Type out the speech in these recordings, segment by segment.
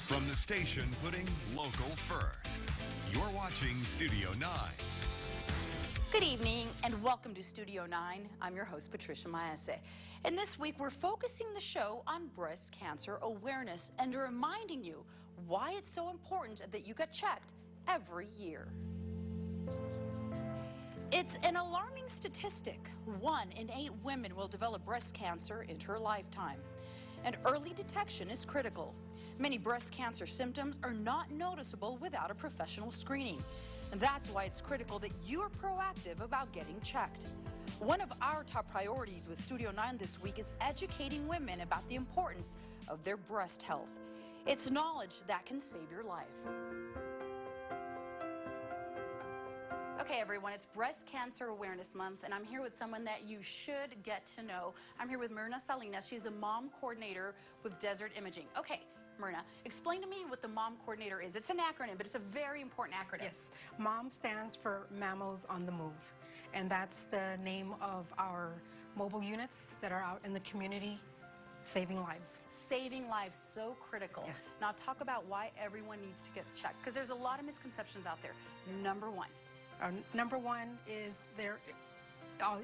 From the station putting local first, you're watching Studio 9. Good evening and welcome to Studio 9. I'm your host, Patricia Maese. And this week we're focusing the show on breast cancer awareness and reminding you why it's so important that you get checked every year. It's an alarming statistic. 1 in 8 women will develop breast cancer in her lifetime. And early detection is critical. Many breast cancer symptoms are not noticeable without a professional screening. And that's why it's critical that you are proactive about getting checked. One of our top priorities with Studio 9 this week is educating women about the importance of their breast health. It's knowledge that can save your life. Okay, everyone, it's Breast Cancer Awareness Month, and I'm here with someone that you should get to know. I'm here with Myrna Salinas. She's a mom coordinator with Desert Imaging. Okay, Myrna, explain to me what the MOM coordinator is. It's an acronym, but it's a very important acronym. Yes, MOM stands for Mammos on the Move, and that's the name of our mobile units that are out in the community saving lives. Saving lives, so critical. Yes. Now talk about why everyone needs to get checked, because there's a lot of misconceptions out there. Number one. Number one is there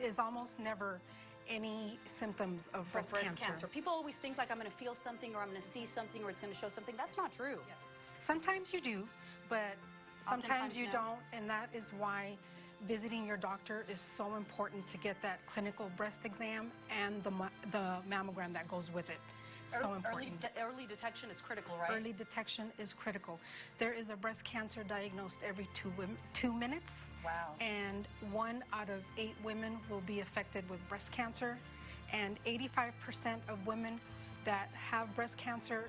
is almost never any symptoms of breast cancer. People always think like I'm going to feel something or I'm going to see something or it's going to show something. That's not true. Yes. Sometimes you do, but sometimes you don't, and that is why visiting your doctor is so important to get that clinical breast exam and the mammogram that goes with it. So important. Early detection is critical, right? Early detection is critical. There is a breast cancer diagnosed every 2 minutes. Wow. And 1 out of 8 women will be affected with breast cancer. And 85% of women that have breast cancer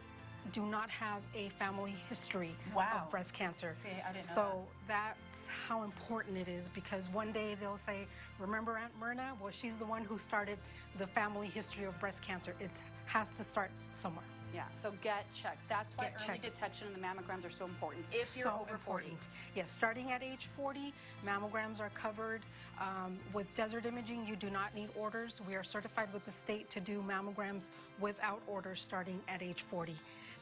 do not have a family history of breast cancer. See, I didn't know so that's how important it is, because one day they'll say, remember Aunt Myrna? Well, she's the one who started the family history of breast cancer. It has to start somewhere. Yeah, so get checked. That's why early detection and the mammograms are so important. If you're over 40. Yes, starting at age 40, mammograms are covered. With Desert Imaging, you do not need orders. We are certified with the state to do mammograms without orders starting at age 40.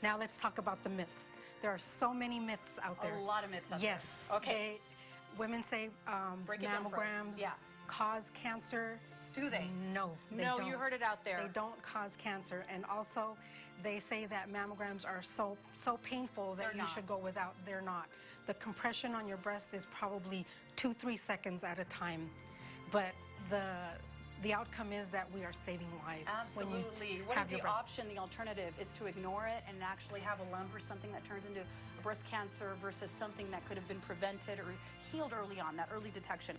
Now let's talk about the myths. There are so many myths out there. A lot of myths out there. Yes. Okay. Women say mammograms cause cancer. Do they? No, they no, don't. You heard it out there. They don't cause cancer, and also they say that mammograms are so painful that you should go without. They're not. The compression on your breast is probably 2-3 seconds at a time, but the outcome is that we are saving lives. Absolutely. What is the option? The alternative is to ignore it and actually have a lump or something that turns into breast cancer versus something that could have been prevented or healed early on, that early detection.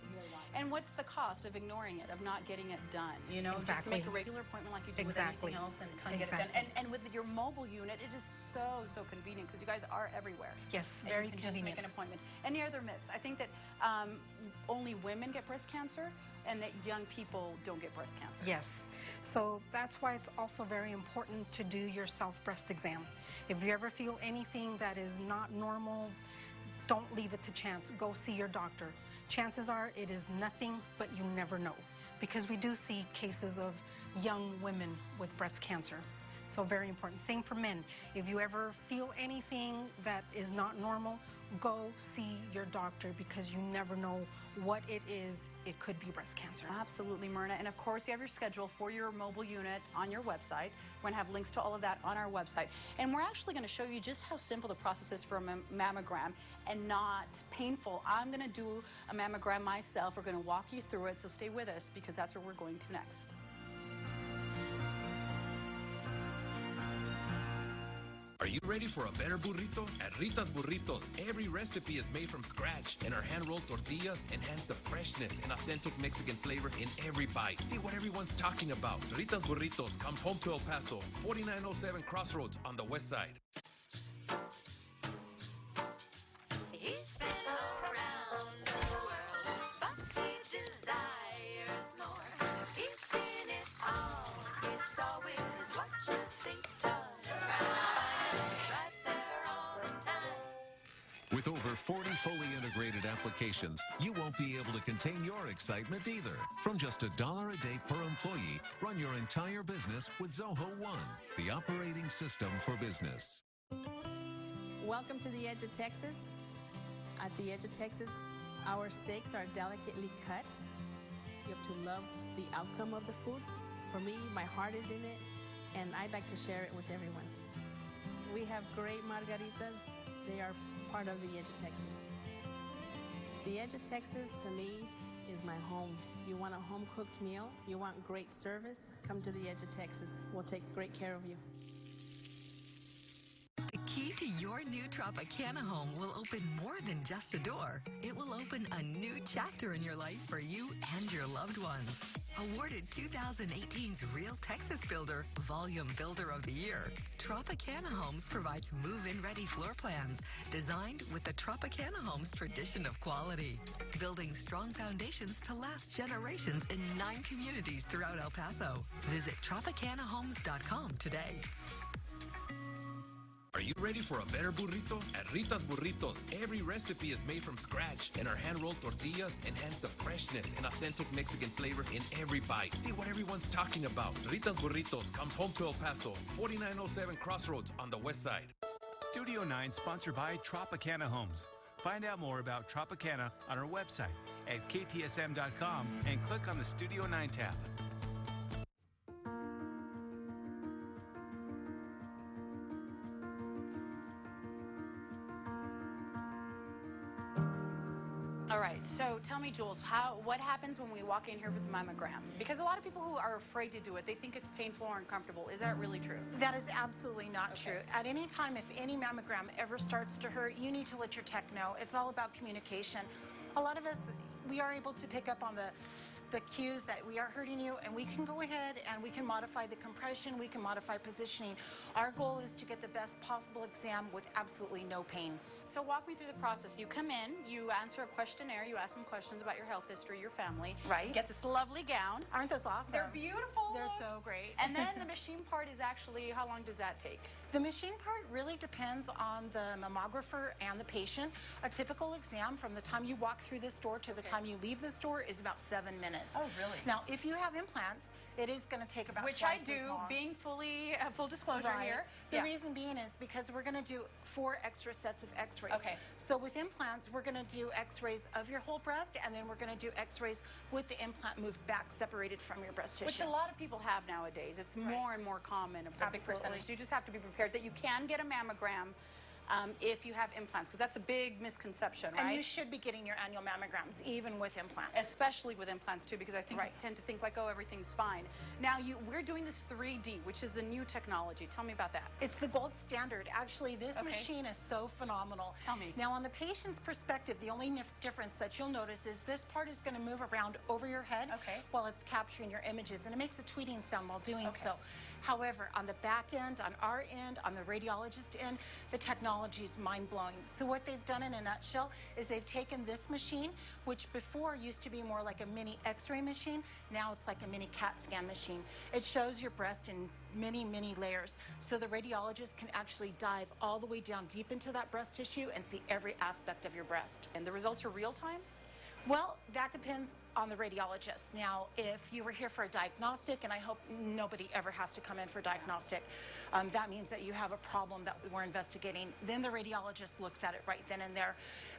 And what's the cost of ignoring it, of not getting it done? You know, just make a regular appointment like you do with anything else and kind of get it done. And with your mobile unit, it is so convenient because you guys are everywhere. Yes, very convenient. Just make an appointment. Any other myths? I think that only women get breast cancer and that young people don't get breast cancer. Yes. So that's why it's also very important to do your self-breast exam. If you ever feel anything that is not normal, don't leave it to chance. Go see your doctor. Chances are it is nothing, but you never know, because we do see cases of young women with breast cancer. So very important. Same for men. If you ever feel anything that is not normal, go see your doctor, because you never know what it is. It could be breast cancer. Absolutely, Myrna. And of course, you have your schedule for your mobile unit on your website. We're going to have links to all of that on our website. And we're actually going to show you just how simple the process is for a mammogram and not painful. I'm going to do a mammogram myself. We're going to walk you through it, so stay with us because that's where we're going to next. Are you ready for a better burrito? At Rita's Burritos, every recipe is made from scratch, and our hand-rolled tortillas enhance the freshness and authentic Mexican flavor in every bite. See what everyone's talking about. Rita's Burritos comes home to El Paso, 4907 Crossroads on the west side. He's been around the world, but he desires more. He's seen it all. It's always what you think's tough. With over 40 fully integrated applications, you won't be able to contain your excitement either. From just $1 a day per employee, run your entire business with Zoho One, the operating system for business. Welcome to the Edge of Texas. At the Edge of Texas, our steaks are delicately cut. You have to love the outcome of the food. For me, my heart is in it, and I'd like to share it with everyone. We have great margaritas. They are part of the Edge of Texas. The Edge of Texas, for me, is my home. You want a home-cooked meal? You want great service? Come to the Edge of Texas. We'll take great care of you. The key to your new Tropicana home will open more than just a door. It will open a new chapter in your life for you and your loved ones. Awarded 2018's Real Texas Builder, Volume Builder of the Year, Tropicana Homes provides move-in ready floor plans designed with the Tropicana Homes tradition of quality, building strong foundations to last generations in 9 communities throughout El Paso. Visit TropicanaHomes.com today. Are you ready for a better burrito? At Rita's Burritos, every recipe is made from scratch, and our hand-rolled tortillas enhance the freshness and authentic Mexican flavor in every bite. See what everyone's talking about. Rita's Burritos comes home to El Paso, 4907 Crossroads on the west side. Studio 9 sponsored by Tropicana Homes. Find out more about Tropicana on our website at ktsm.com and click on the Studio 9 tab. All right, so tell me, Jules, what happens when we walk in here with the mammogram? Because a lot of people who are afraid to do it, they think it's painful or uncomfortable. Is that really true? That is absolutely not true. At any time, if any mammogram ever starts to hurt, you need to let your tech know. It's all about communication. A lot of us, we are able to pick up on the cues that we are hurting you, and we can go ahead and we can modify the compression, we can modify positioning. Our goal is to get the best possible exam with absolutely no pain. So walk me through the process. You come in, you answer a questionnaire, you ask some questions about your health history, your family. Right. You get this lovely gown. Aren't those awesome? They're beautiful. They're so great. And then the machine part is actually, how long does that take? The machine part really depends on the mammographer and the patient. A typical exam from the time you walk through this door to the time you leave this door is about 7 minutes. Oh, really? Now, if you have implants, it is going to take about Which twice I do, as long. being full disclosure Right. here. The reason being is because we're going to do 4 extra sets of x-rays. Okay. So with implants, we're going to do x-rays of your whole breast, and then we're going to do x-rays with the implant moved back, separated from your breast tissue. Which a lot of people have nowadays. It's more and more common, a big percentage. You just have to be prepared that you can get a mammogram if you have implants, because that's a big misconception, right? And you should be getting your annual mammograms, even with implants. Especially with implants, too, because I think we tend to think like, oh, everything's fine. Now, we're doing this 3D, which is a new technology. Tell me about that. It's the gold standard. Actually, this machine is so phenomenal. Tell me. Now, on the patient's perspective, the only difference that you'll notice is this part is going to move around over your head while it's capturing your images, and it makes a tweeting sound while doing so. However, on the back end, on our end, on the radiologist end, the technology is mind-blowing. So what they've done in a nutshell is they've taken this machine, which before used to be more like a mini x-ray machine, now it's like a mini CAT scan machine. It shows your breast in many, many layers. So the radiologist can actually dive all the way down deep into that breast tissue and see every aspect of your breast. And the results are real-time? Well, that depends on the radiologist. Now, if you were here for a diagnostic, and I hope nobody ever has to come in for a diagnostic, that means that you have a problem that we're investigating. Then the radiologist looks at it right then and there.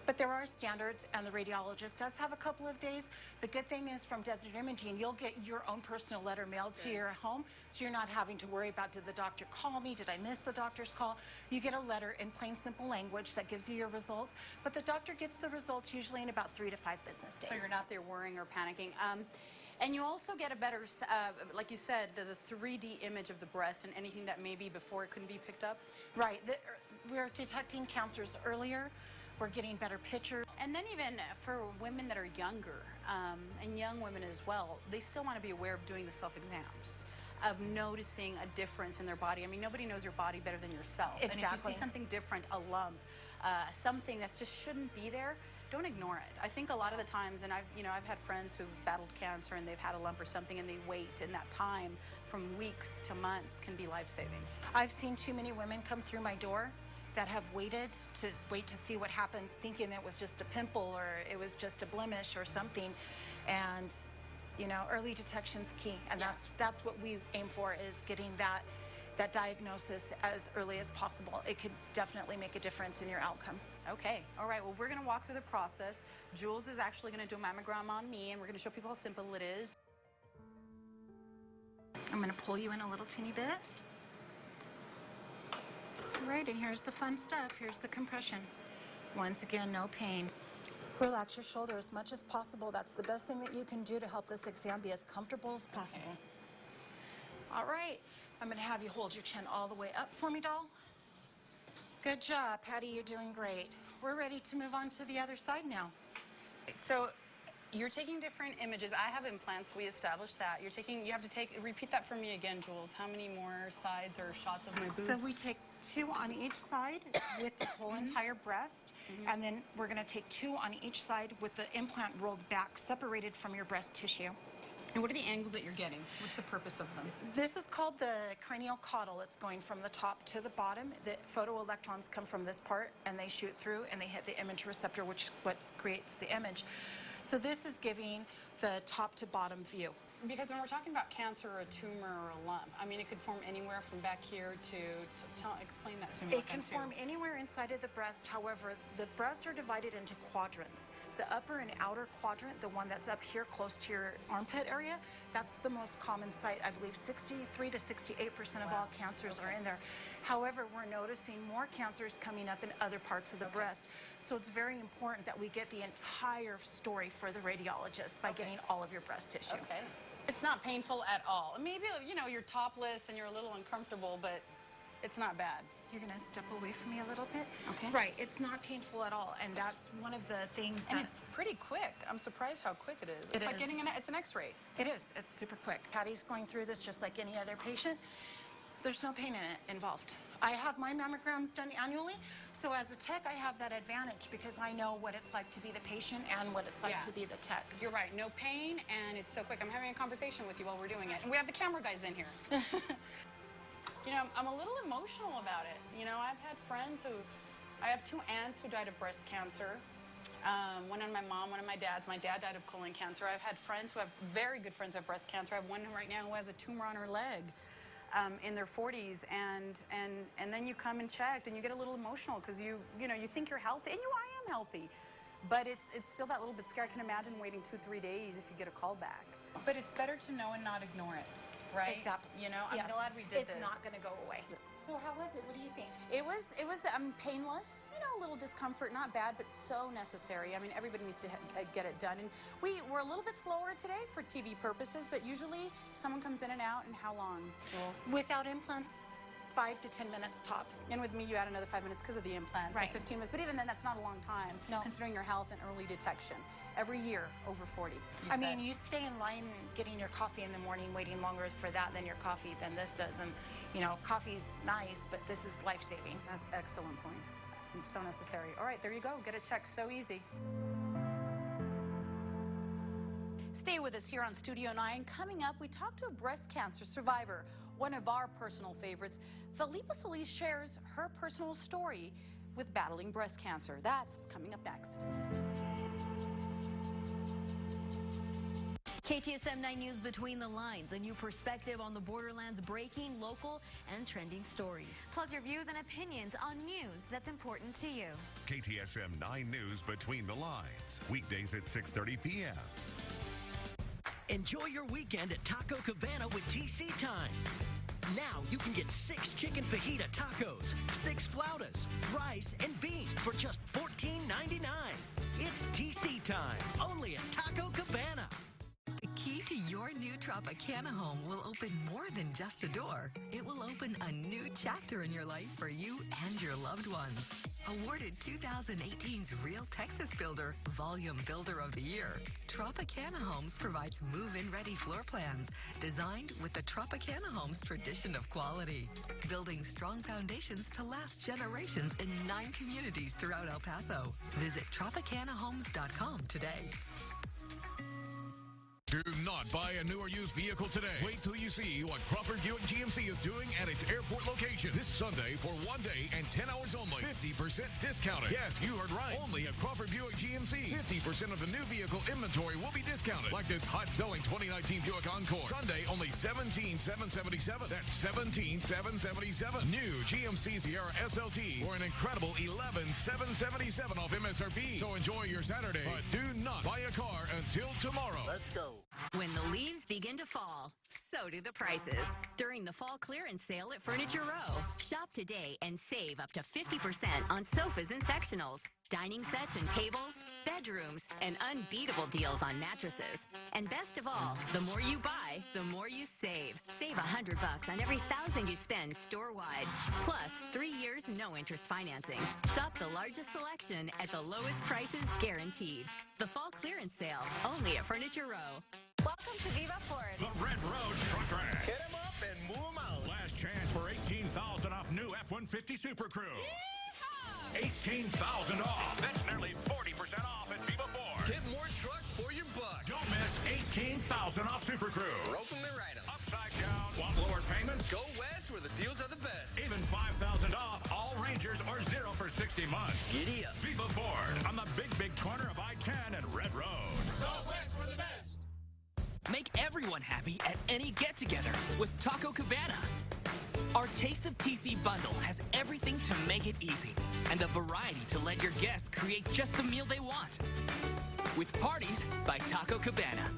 But there are standards, and the radiologist does have a couple of days. The good thing is from Desert Imaging, you'll get your own personal letter mailed to your home, so you're not having to worry about, did the doctor call me? Did I miss the doctor's call? You get a letter in plain, simple language that gives you your results, but the doctor gets the results usually in about 3 to 5 business days. So you're not there worrying or panicking. And you also get a better, like you said, the 3D image of the breast and anything that maybe before it couldn't be picked up? Right. We're detecting cancers earlier. We're getting better pictures. And then even for women that are younger, and young women as well, they still want to be aware of doing the self-exams, of noticing a difference in their body. I mean, nobody knows your body better than yourself. Exactly. And if you see something different, a lump, something that just shouldn't be there, don't ignore it. I think a lot of the times, and I've had friends who've battled cancer and they've had a lump or something and they wait, and that time from weeks to months can be life-saving. I've seen too many women come through my door that have waited to see what happens, thinking it was just a pimple or it was just a blemish or something. And early detection's key, and that's what we aim for, is getting that that diagnosis as early as possible. It could definitely make a difference in your outcome. Okay, all right, well, we're gonna walk through the process. Jules is actually gonna do a mammogram on me, and we're gonna show people how simple it is. I'm gonna pull you in a little teeny bit. All right, and here's the fun stuff. Here's the compression. Once again, no pain. Relax your shoulder as much as possible. That's the best thing that you can do to help this exam be as comfortable as possible. Okay. All right, I'm gonna have you hold your chin all the way up for me, doll. Good job, Patty, you're doing great. We're ready to move on to the other side now. So you're taking different images. I have implants, we established that. You have to repeat that for me again, Jules. How many more sides or shots of my boobs? So we take 2 on each side with the whole entire breast, and then we're gonna take 2 on each side with the implant rolled back, separated from your breast tissue. And what are the angles that you're getting? What's the purpose of them? This is called the cranial caudal. It's going from the top to the bottom. The photoelectrons come from this part, and they shoot through, and they hit the image receptor, which what creates the image. So this is giving the top to bottom view. Because when we're talking about cancer or a tumor or a lump, I mean, it could form anywhere from back here to explain that to me. It can form anywhere inside of the breast. However, the breasts are divided into quadrants. The upper and outer quadrant, the one that's up here close to your armpit area, that's the most common site. I believe 63 to 68% of all cancers are in there. However, we're noticing more cancers coming up in other parts of the breast. So it's very important that we get the entire story for the radiologist by getting all of your breast tissue. Okay. It's not painful at all. Maybe, you know, you're topless and you're a little uncomfortable, but it's not bad. You're gonna step away from me a little bit? Okay. Right, it's not painful at all, and that's one of the things And it's pretty quick. I'm surprised how quick it is. It's like getting it's an x-ray. It is, it's super quick. Patty's going through this just like any other patient. There's no pain in it involved. I have my mammograms done annually, so as a tech, I have that advantage because I know what it's like to be the patient and what it's like to be the tech. You're right, no pain, and it's so quick. I'm having a conversation with you while we're doing it, and we have the camera guys in here. You know, I'm a little emotional about it. You know, I have 2 aunts who died of breast cancer. One on my mom, one on my dad's. My dad died of colon cancer. I've had friends very good friends who have breast cancer. I have one right now who has a tumor on her leg. In their 40s, and then you come and checked, and you get a little emotional because you think you're healthy, and I am healthy, but it's still that little bit scary. I can imagine waiting 2-3 days if you get a call back. But it's better to know and not ignore it, right? Exactly. You know, I'm glad we did this. It's not going to go away. So how was it? What do you think? It was painless, you know, a little discomfort, not bad, but so necessary. I mean, everybody needs to get it done. And we're a little bit slower today for TV purposes, but usually someone comes in and out. And how long, Jules? Without implants, 5 to 10 minutes tops. And with me, you add another 5 minutes because of the implants, right. So 15 minutes. But even then, that's not a long time, considering your health and early detection. Every year, over 40, I mean, you stay in line getting your coffee in the morning, waiting longer for that than your coffee than this does. And, you know, coffee's nice, but this is life-saving. That's an excellent point. And so necessary. All right, there you go. Get it checked. So easy. Stay with us here on Studio 9. Coming up, we talk to a breast cancer survivor, one of our personal favorites. Felipa Solis shares her personal story with battling breast cancer. That's coming up next. KTSM 9 News Between the Lines, a new perspective on the borderland's breaking, local, and trending stories. Plus your views and opinions on news that's important to you. KTSM 9 News Between the Lines, weekdays at 6:30 p.m. Enjoy your weekend at Taco Cabana with TC Time. Now you can get 6 chicken fajita tacos, 6 flautas, rice, and beans for just $14.99. It's TC Time, only at Taco Cabana. The key to your new Tropicana home will open more than just a door. It will open a new chapter in your life for you and your loved ones. Awarded 2018's Real Texas Builder, Volume Builder of the Year, Tropicana Homes provides move-in ready floor plans designed with the Tropicana Homes tradition of quality, building strong foundations to last generations in 9 communities throughout El Paso. Visit TropicanaHomes.com today. Do not buy a new or used vehicle today. Wait till you see what Crawford Buick GMC is doing at its airport location this Sunday for 1 day and 10 hours only. 50% discounted. Yes, you heard right. Only at Crawford Buick GMC. 50% of the new vehicle inventory will be discounted. Like this hot-selling 2019 Buick Encore. Sunday, only $17,777. That's $17,777. New GMC Sierra SLT for an incredible $11,777 off MSRP. So enjoy your Saturday, but do not buy a car until tomorrow. Let's go. When the leaves begin to fall, so do the prices. During the fall clearance sale at Furniture Row. Shop today and save up to 50% on sofas and sectionals, dining sets and tables, bedrooms, and unbeatable deals on mattresses. And best of all, the more you buy, the more you save. Save $100 on every $1,000 you spend store-wide. Plus, 3 years, no interest financing. Shop the largest selection at the lowest prices guaranteed. The fall clearance sale, only at Furniture Row. Welcome to Viva Ford. The Red Road Truck Rack. Hit 'em up and move 'em out. Last chance for $18,000 off new F-150 Super Crew. $18,000 off. That's nearly 40% off at Viva Ford. Get more truck for your buck. Don't miss $18,000 off Super Crew. Rope 'em and ride 'em. Upside down. Want lower payments? Go west where the deals are the best. Even $5,000 off all Rangers or 0 for 60 months. Giddy up. Viva Ford on the big corner of I-10 and Red Road. Go west for the best. Make everyone happy at any get-together with Taco Cabana. Our Taste of TC bundle has everything to make it easy and the variety to let your guests create just the meal they want. With Parties by Taco Cabana.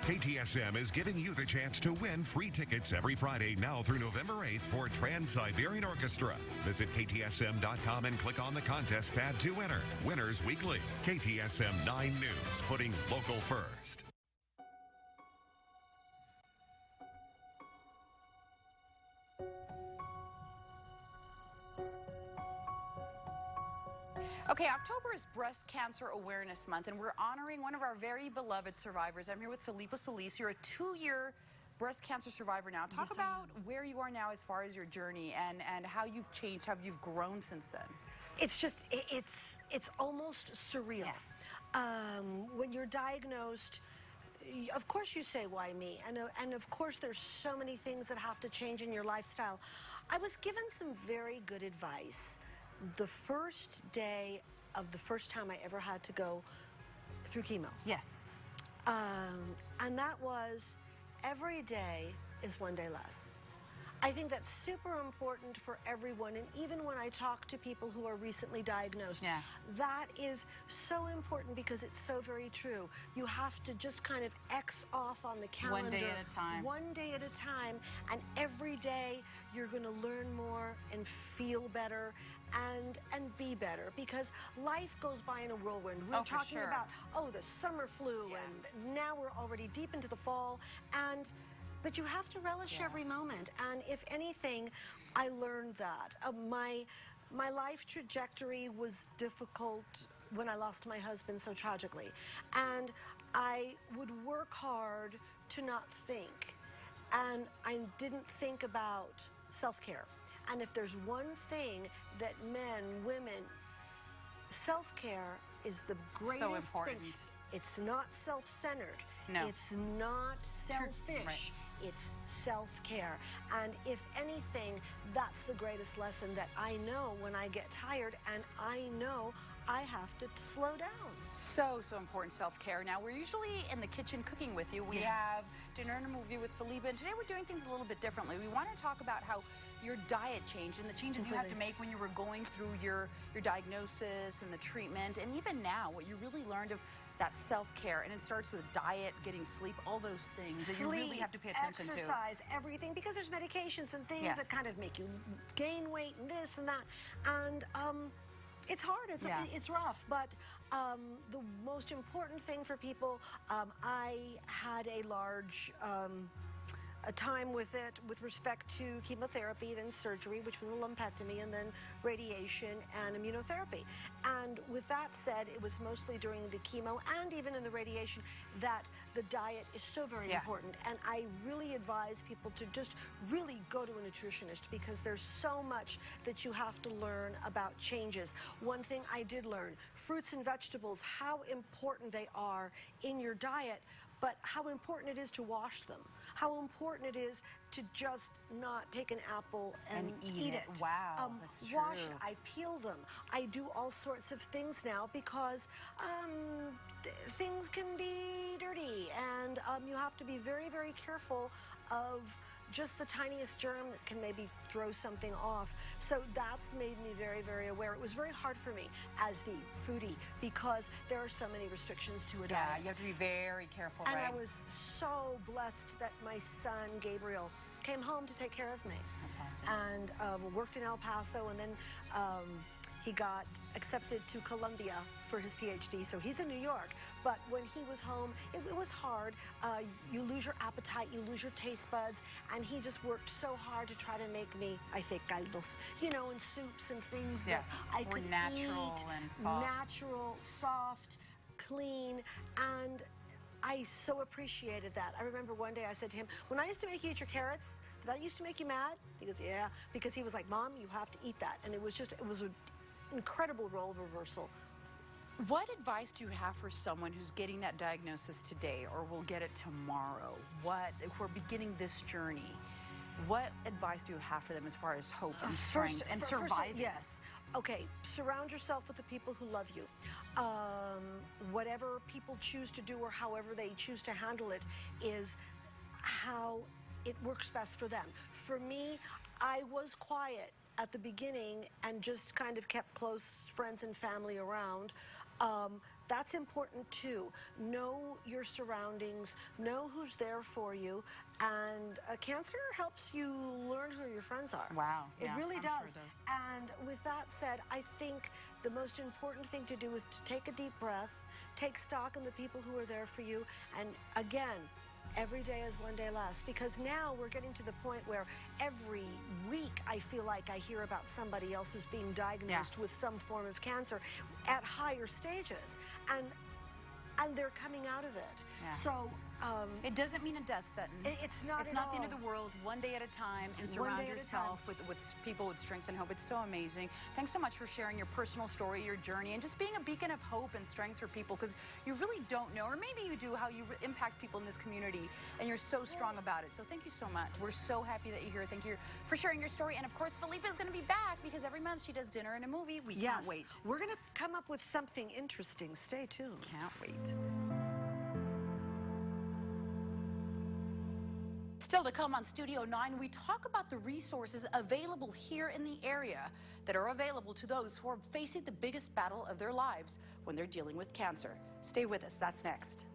KTSM is giving you the chance to win free tickets every Friday now through November 8th for Trans-Siberian Orchestra. Visit KTSM.com and click on the contest tab to enter. Winners weekly. KTSM 9 News, putting local first. Okay, October is Breast Cancer Awareness Month, and we're honoring one of our very beloved survivors. I'm here with Felipa Solis. You're a 2-year breast cancer survivor now. Talk about where you are now as far as your journey and how you've changed, how you've grown since then. It's just, it's almost surreal. Yeah. When you're diagnosed, of course you say, why me? And of course there's so many things that have to change in your lifestyle. I was given some very good advice the first day of the first time I ever had to go through chemo. Yes. And that was, every day is one day less. I think that's super important for everyone, and even when I talk to people who are recently diagnosed, that is so important because it's so very true. You have to just kind of X off on the calendar. One day at a time. One day at a time, and every day you're going to learn more and feel better and be better, because life goes by in a whirlwind. We're talking about, the summer flu, and now we're already deep into the fall, but you have to relish every moment. And if anything, I learned that. My life trajectory was difficult when I lost my husband so tragically. And I would work hard to not think. And I didn't think about self-care. And if there's one thing that men, women, self-care is the greatest so important. thing. It's not self-centered. No. It's not selfish. Right. It's self-care. And if anything, that's the greatest lesson that I know when I get tired, and I know I have to slow down. So important, self-care. Now, we're usually in the kitchen cooking with you. We have dinner and a movie with Felipa, and today we're doing things a little bit differently. We want to talk about how your diet changed and the changes you had to make when you were going through your diagnosis and the treatment, and even now, what you really learned of that self-care. And it starts with diet, getting sleep, all those things that you really have to pay attention to. Exercise, everything, because there's medications and things that kind of make you gain weight and this and that. And it's hard, it's rough, but the most important thing for people, I had a large time with it with respect to chemotherapy, then surgery, which was a lumpectomy, and then radiation and immunotherapy. And with that said, it was mostly during the chemo and even in the radiation that the diet is so very important. And I really advise people to just really go to a nutritionist, because there's so much that you have to learn about changes. One thing I did learn, fruits and vegetables, how important they are in your diet, but how important it is to wash them, how important it is to just not take an apple and eat it. Wow, that's true. Wash it. I peel them. I do all sorts of things now because things can be dirty, and you have to be very, very careful of just the tiniest germ that can maybe throw something off. So that's made me very, very aware. It was very hard for me as the foodie because there are so many restrictions to a diet. Yeah, you have to be very careful, and right? I was so blessed that my son, Gabriel, came home to take care of me. That's awesome. And worked in El Paso, and then he got accepted to Columbia for his PhD, so he's in New York. But when he was home, it was hard. You lose your appetite, you lose your taste buds, and he just worked so hard to try to make me, I say caldos, you know, and soups and things that I could natural eat. And soft. Natural, soft, clean, and I so appreciated that. I remember one day I said to him, when I used to make you eat your carrots, did that used to make you mad? He goes, yeah, because he was like, Mom, you have to eat that. And it was an incredible role reversal. What advice do you have for someone who's getting that diagnosis today or will get it tomorrow? If we're beginning this journey, what advice do you have for them as far as hope and strength and surviving? Yes. Okay, surround yourself with the people who love you. Whatever people choose to do or however they choose to handle it is how it works best for them. For me, I was quiet at the beginning and just kind of kept close friends and family around. That's important too. Know your surroundings, know who's there for you, and cancer helps you learn who your friends are. Wow. It really I'm does. sure it does. And with that said, I think the most important thing to do is to take a deep breath, take stock in the people who are there for you, and again, every day is one day less, because now we're getting to the point where every week I feel like I hear about somebody else who's being diagnosed with some form of cancer at higher stages, and they're coming out of it. Yeah. So it doesn't mean a death sentence. It's not the end of the world. One day at a time, and surround yourself with people with strength and hope. It's so amazing. Thanks so much for sharing your personal story, your journey, and just being a beacon of hope and strength for people, because you really don't know, or maybe you do, how you impact people in this community, and you're so strong about it. So thank you so much. We're so happy that you're here. Thank you for sharing your story. And of course, Felipe is going to be back, because every month she does dinner and a movie. We can't wait. We're going to come up with something interesting. Stay tuned. Can't wait. Still to come on Studio 9, we talk about the resources available here in the area that are available to those who are facing the biggest battle of their lives when they're dealing with cancer. Stay with us. That's next.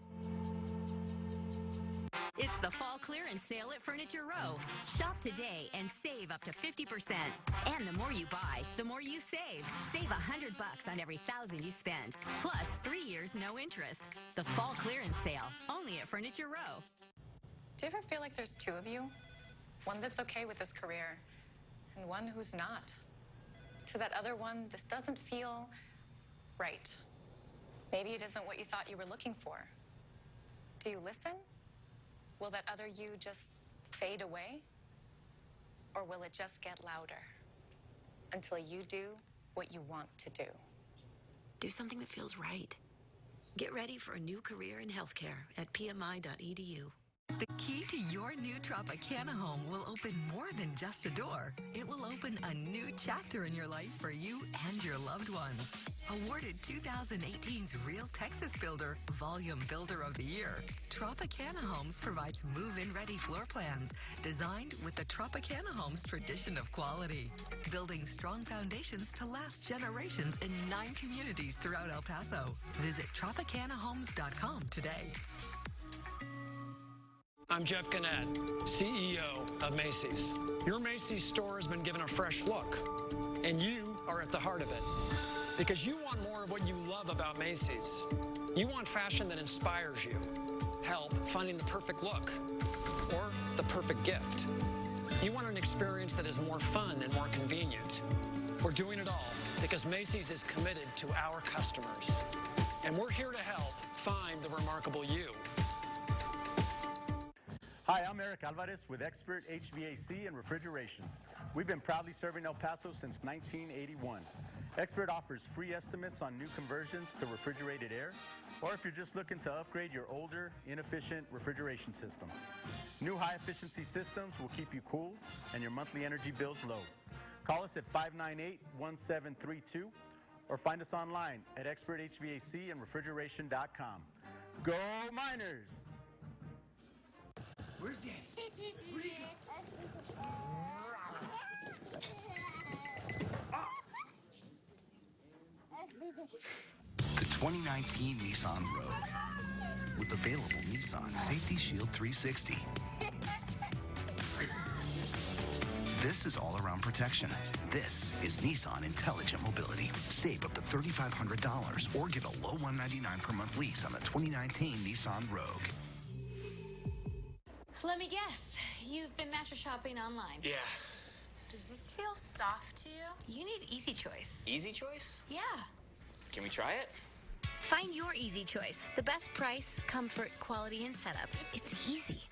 It's the fall clearance sale at Furniture Row. Shop today and save up to 50%. And the more you buy, the more you save. Save $100 on every $1,000 you spend. Plus 3 years, no interest. The fall clearance sale, only at Furniture Row. Do you ever feel like there's two of you? One that's okay with this career, and one who's not. To that other one, this doesn't feel right. Maybe it isn't what you thought you were looking for. Do you listen? Will that other you just fade away? Or will it just get louder until you do what you want to do? Do something that feels right. Get ready for a new career in healthcare at pmi.edu. The key to your new Tropicana home will open more than just a door. It will open a new chapter in your life for you and your loved ones. Awarded 2018's Real Texas Builder Volume Builder of the Year, Tropicana Homes provides move-in ready floor plans designed with the Tropicana Homes tradition of quality, building strong foundations to last generations in 9 communities throughout El Paso. Visit TropicanaHomes.com today. I'm Jeff Gannett, CEO of Macy's. Your Macy's store has been given a fresh look, and you are at the heart of it. Because you want more of what you love about Macy's. You want fashion that inspires you, help finding the perfect look, or the perfect gift. You want an experience that is more fun and more convenient. We're doing it all because Macy's is committed to our customers. And we're here to help find the remarkable you. Hi, I'm Eric Alvarez with Expert HVAC and Refrigeration. We've been proudly serving El Paso since 1981. Expert offers free estimates on new conversions to refrigerated air, or if you're just looking to upgrade your older, inefficient refrigeration system. New high-efficiency systems will keep you cool and your monthly energy bills low. Call us at 598-1732 or find us online at experthvacandrefrigeration.com. Go Miners! Where's Daddy? Where'd he go? The 2019 Nissan Rogue with available Nissan Safety Shield 360. This is all-around protection. This is Nissan Intelligent Mobility. Save up to $3,500 or get a low $199 per month lease on the 2019 Nissan Rogue. Let me guess. You've been mattress shopping online. Yeah. Does this feel soft to you? You need Easy Choice. Easy Choice? Yeah. Can we try it? Find your Easy Choice. The best price, comfort, quality, and setup. It's easy.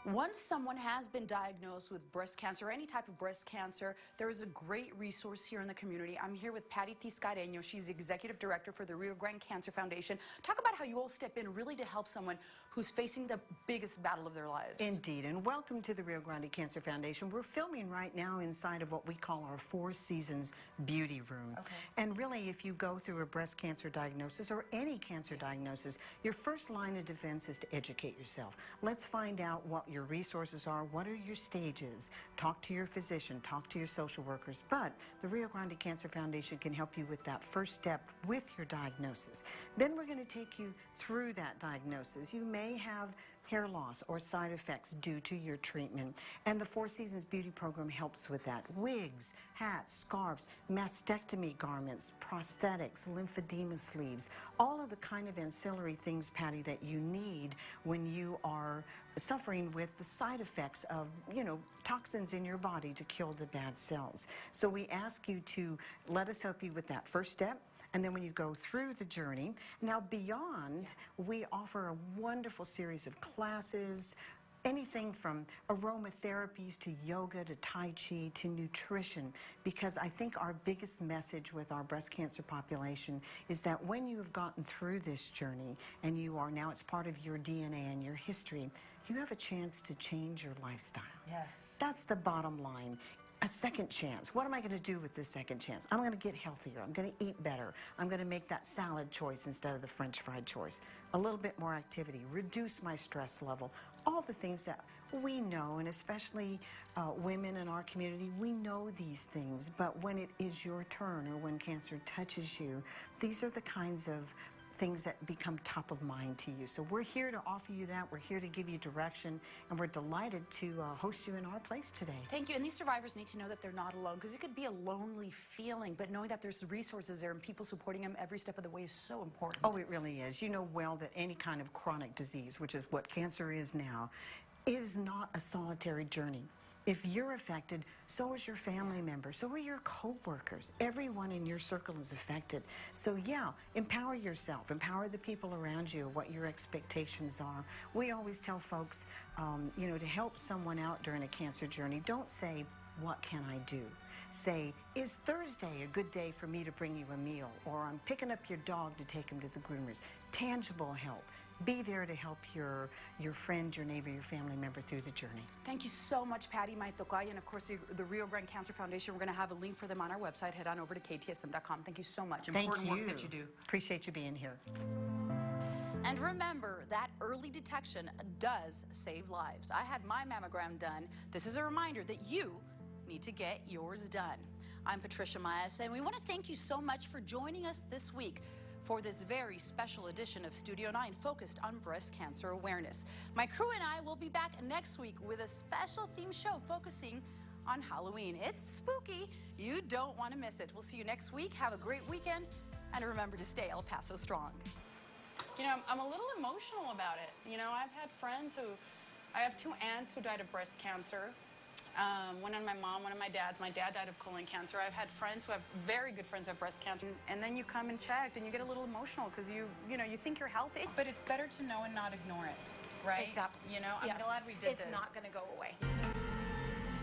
Once someone has been diagnosed with breast cancer, or any type of breast cancer, there is a great resource here in the community. I'm here with Patty Tiscareño. She's the Executive Director for the Rio Grande Cancer Foundation. Talk about how you all step in really to help someone who's facing the biggest battle of their lives. Indeed, and welcome to the Rio Grande Cancer Foundation. We're filming right now inside of what we call our Four Seasons Beauty Room. Okay. And really, if you go through a breast cancer diagnosis or any cancer diagnosis, your first line of defense is to educate yourself. Let's find out what your resources are, what are your stages. Talk to your physician, talk to your social workers. But the Rio Grande Cancer Foundation can help you with that first step with your diagnosis. Then we're going to take you through that diagnosis. You may have hair loss or side effects due to your treatment. And the Four Seasons Beauty Program helps with that. Wigs, hats, scarves, mastectomy garments, prosthetics, lymphedema sleeves, all of the kind of ancillary things, Patty, that you need when you are suffering with the side effects of, toxins in your body to kill the bad cells. So we ask you to let us help you with that first step. And then when you go through the journey, now beyond, we offer a wonderful series of classes, anything from aromatherapies to yoga to Tai Chi to nutrition, because I think our biggest message with our breast cancer population is that when you have gotten through this journey and you are now, it's part of your DNA and your history, you have a chance to change your lifestyle. Yes. That's the bottom line. A second chance. What am I going to do with this second chance? I'm going to get healthier. I'm going to eat better. I'm going to make that salad choice instead of the French fried choice. A little bit more activity, reduce my stress level. All the things that we know, and especially women in our community, we know these things. But when it is your turn or when cancer touches you, these are the kinds of things that become top of mind to you. So we're here to offer you that. We're here to give you direction, and we're delighted to host you in our place today. Thank you. And these survivors need to know that they're not alone, because it could be a lonely feeling, but knowing that there's resources there and people supporting them every step of the way is so important. Oh, it really is. You know well that any kind of chronic disease, which is what cancer is now, is not a solitary journey. If you're affected, so is your family member, so are your co-workers. Everyone in your circle is affected. So yeah, empower yourself, empower the people around you, what your expectations are. We always tell folks, to help someone out during a cancer journey, don't say, what can I do? Say, is Thursday a good day for me to bring you a meal? Or I'm picking up your dog to take him to the groomers. Tangible help. Be there to help your friend, your neighbor, your family member through the journey. Thank you so much, Patty, my tocaya, and of course the Rio Grande Cancer Foundation. We're going to have a link for them on our website. Head on over to KTSM.com. Thank you so much. Important work that you do. Appreciate you being here. And remember that early detection does save lives. I had my mammogram done. This is a reminder that you need to get yours done. I'm Patricia Maes, and we want to thank you so much for joining us this week for this very special edition of Studio 9 focused on breast cancer awareness. My crew and I will be back next week with a special theme show focusing on Halloween. It's spooky. You don't want to miss it. We'll see you next week. Have a great weekend, and remember to stay El Paso strong. You know, I'm a little emotional about it. You know, I've had friends who, I have two aunts who died of breast cancer. One of my mom, one of my dad's. My dad died of colon cancer. I've had friends who have, very good friends who have breast cancer. And then you come and checked and you get a little emotional because you know, you think you're healthy. But it's better to know and not ignore it, right? Exactly. You know, I'm glad we did this. It's not going to go away.